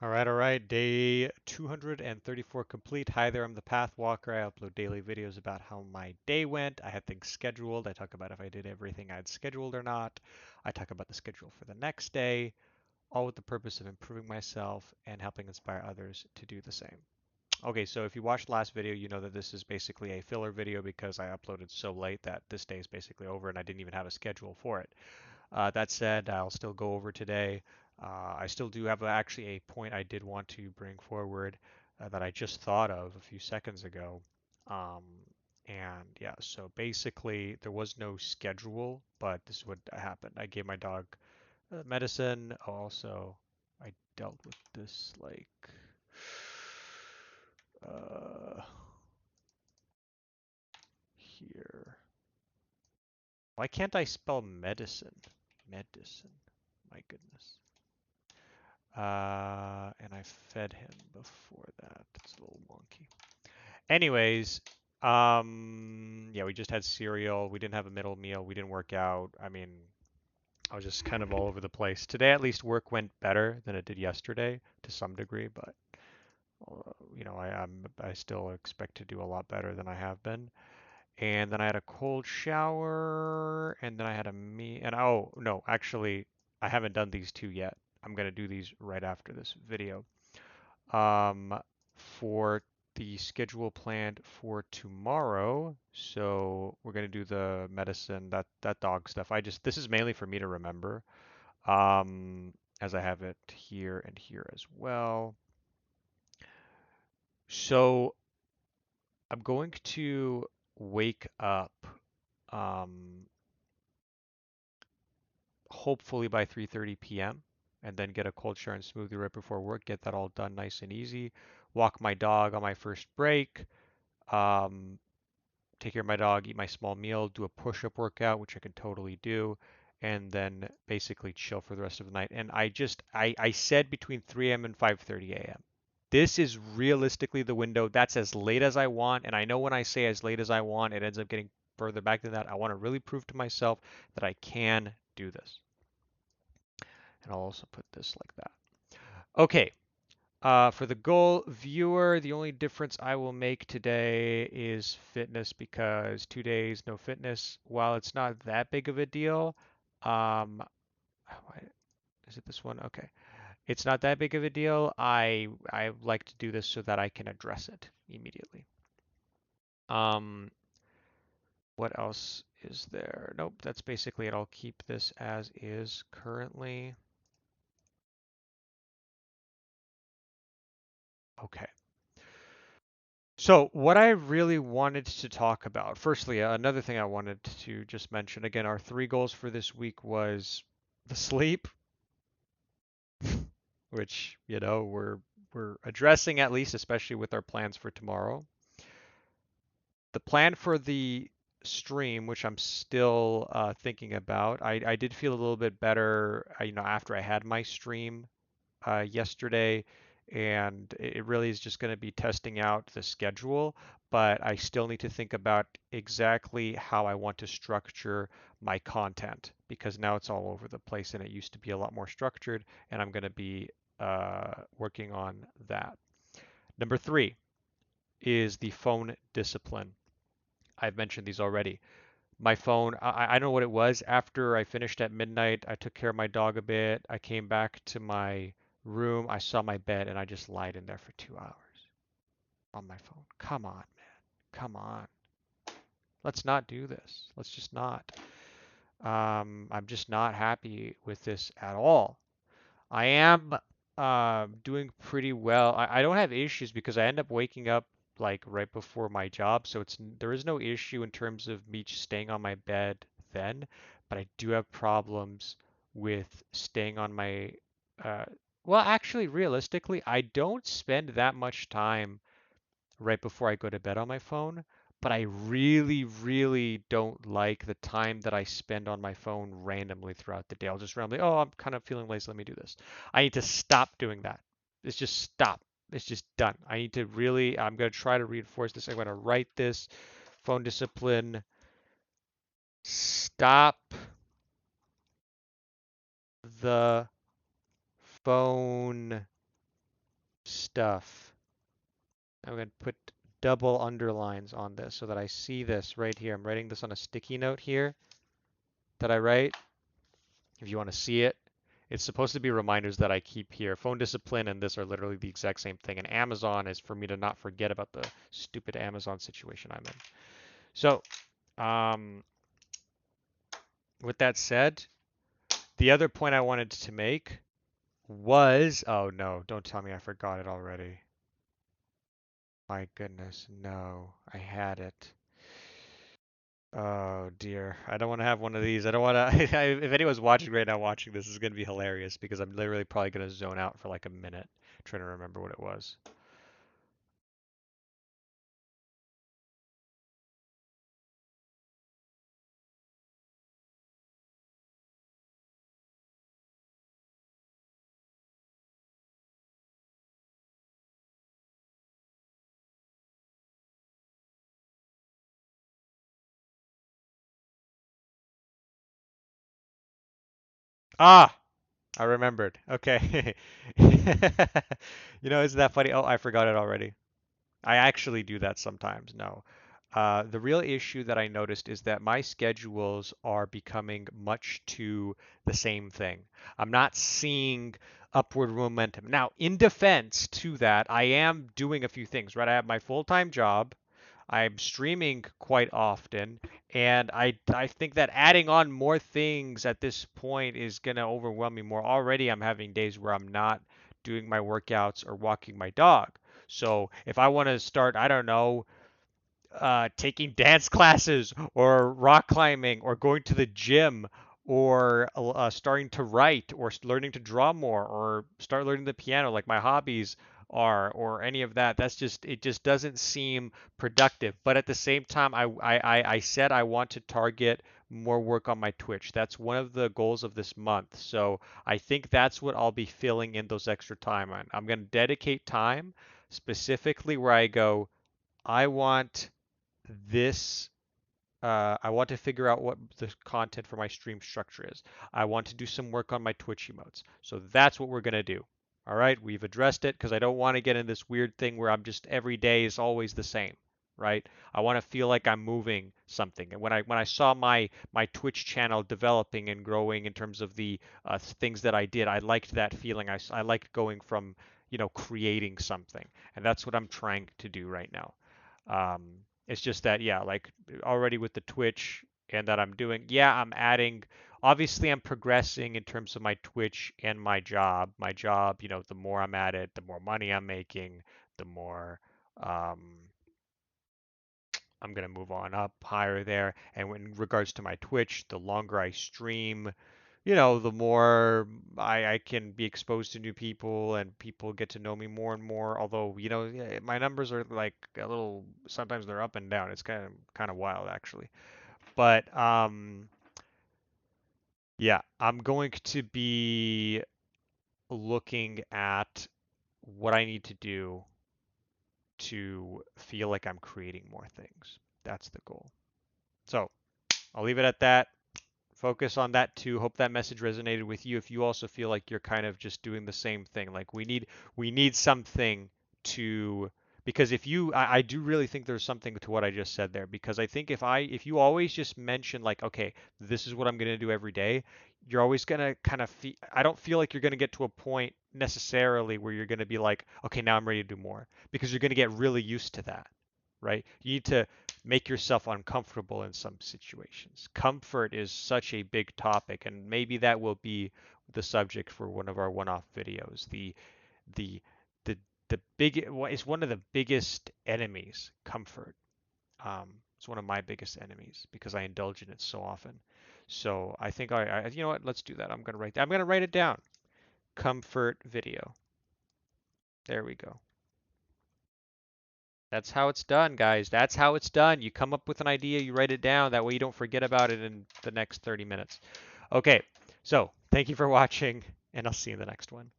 All right. Day 234 complete. Hi there, I'm the Path Walker. I upload daily videos about how my day went. I had things scheduled. I talk about if I did everything I'd scheduled or not. I talk about the schedule for the next day, all with the purpose of improving myself and helping inspire others to do the same. Okay, so if you watched the last video, you know that this is basically a filler video because I uploaded so late that this day is basically over and I didn't even have a schedule for it. That said, I'll still go over today. I still do have actually a point I did want to bring forward that I just thought of a few seconds ago. Um, and yeah, so basically there was no schedule, but this is what happened. I gave my dog medicine. Also, I dealt with this like uh, here. Why can't I spell medicine? Medicine. My goodness. And I fed him before that. It's a little wonky. Anyways, yeah, we just had cereal. We didn't have a middle meal. We didn't work out. I mean, I was just kind of all over the place. Today, at least, work went better than it did yesterday to some degree, but I still expect to do a lot better than I have been. And then I had a cold shower, and then I had a me and oh no, actually, I haven't done these two yet. I'm gonna do these right after this video. For the schedule planned for tomorrow. So we're gonna do the medicine, that dog stuff. This is mainly for me to remember, um, as I have it here and here as well. So I'm going to wake up, um, hopefully by 3:30 p.m. and then get a cold shower and smoothie right before work. Get that all done nice and easy. Walk my dog on my first break. Um, Take care of my dog, eat my small meal, do a push-up workout, which I can totally do, and then basically chill for the rest of the night. And I said between 3 a.m. and 5:30 a.m. This is realistically the window. That's as late as I want, and I know when I say as late as I want, it ends up getting further back than that. I want to really prove to myself that I can do this. And I'll also put this like that. Okay, for the goal viewer, the only difference I will make today is fitness because 2 days no fitness. While it's not that big of a deal, um, is it this one? Okay, it's not that big of a deal. I like to do this so that I can address it immediately. Um, what else is there? Nope, that's basically it. I'll keep this as is currently. Okay. So, what I really wanted to talk about, firstly, another thing I wanted to just mention again, our three goals for this week was the sleep, which, we're addressing at least, especially with our plans for tomorrow. The plan for the stream, which I'm still thinking about. I did feel a little bit better, after I had my stream yesterday, and it really is just going to be testing out the schedule, but I still need to think about exactly how I want to structure my content because now it's all over the place and it used to be a lot more structured, and I'm going to be working on that. Number three is the phone discipline. I've mentioned these already. My phone, I don't know what it was. After I finished at midnight, I took care of my dog a bit. I came back to my room. I saw my bed and I just lied in there for 2 hours on my phone. Come on, man. Come on. Let's not do this. Let's just not. I'm just not happy with this at all. I am doing pretty well. I don't have issues because I end up waking up like right before my job, so there is no issue in terms of me staying on my bed then, but I do have problems with staying on my uh well, actually realistically, I don't spend that much time right before I go to bed on my phone, but I really, really don't like the time that I spend on my phone randomly throughout the day. I'll just randomly, oh, I'm kind of feeling lazy, let me do this. I need to stop doing that. It's just stop. It's just done. I need to really, I'm going to try to reinforce this. I'm going to write this phone discipline. Stop the phone stuff. I'm going to put double underlines on this so that I see this right here. I'm writing this on a sticky note here that I write. If you want to see it, it's supposed to be reminders that I keep here. Phone discipline and this are literally the exact same thing. And Amazon is for me to not forget about the stupid Amazon situation I'm in. So, with that said, the other point I wanted to make was, oh no, don't tell me I forgot it already. My goodness, no, I had it. Oh dear, I don't want to have one of these. I don't want to. If anyone's watching right now, watching this is going to be hilarious because I'm literally probably going to zone out for like a minute trying to remember what it was. Ah, I remembered. Okay. Isn't that funny? Oh, I forgot it already. I actually do that sometimes. No. The real issue that I noticed is that my schedules are becoming much to the same thing. I'm not seeing upward momentum. Now, in defense to that, I am doing a few things, right? I have my full-time job. I'm streaming quite often, and I think that adding on more things at this point is gonna overwhelm me more. Already, I'm having days where I'm not doing my workouts or walking my dog. So if I want to start, I don't know, taking dance classes or rock climbing or going to the gym or starting to write or learning to draw more or start learning the piano like my hobbies are or any of that, that's just it just doesn't seem productive. But at the same time, I said I want to target more work on my Twitch. That's one of the goals of this month. So I think that's what I'll be filling in those extra time on. I'm going to dedicate time specifically where I go, I want this I want to figure out what the content for my stream structure is. I want to do some work on my Twitch emotes. So that's what we're going to do. All right, we've addressed it because I don't want to get in this weird thing where I'm just every day is always the same, right? I want to feel like I'm moving something. And when I saw my Twitch channel developing and growing in terms of the things that I did, I liked that feeling. I liked going from, creating something. And that's what I'm trying to do right now. It's just that, yeah, like already with the Twitch and that I'm doing, yeah, I'm adding, obviously I'm progressing in terms of my Twitch and my job. My job, the more I'm at it, the more money I'm making, the more um, I'm going to move on up higher there. And in regards to my Twitch, the longer I stream, the more I can be exposed to new people and people get to know me more and more. Although, yeah, my numbers are like a little, sometimes they're up and down. It's kind of wild actually. But yeah, I'm going to be looking at what I need to do to feel like I'm creating more things. That's the goal. So I'll leave it at that. Focus on that too. Hope that message resonated with you. If you also feel like you're kind of just doing the same thing, like we need something to, because I do really think there's something to what I just said there, because I think if you always just mention like, okay, this is what I'm going to do every day, you're always going to kind of I don't feel like you're going to get to a point necessarily where you're going to be like, okay, now I'm ready to do more, because you're going to get really used to that, right? You need to make yourself uncomfortable in some situations. Comfort is such a big topic, and maybe that will be the subject for one of our one-off videos. The the the big it's one of the biggest enemies, comfort. It's one of my biggest enemies because I indulge in it so often. So I think you know what? Let's do that. I'm gonna write it down. Comfort video. There we go. That's how it's done, guys. That's how it's done. You come up with an idea, you write it down. That way you don't forget about it in the next 30 minutes. Okay, so thank you for watching, and I'll see you in the next one.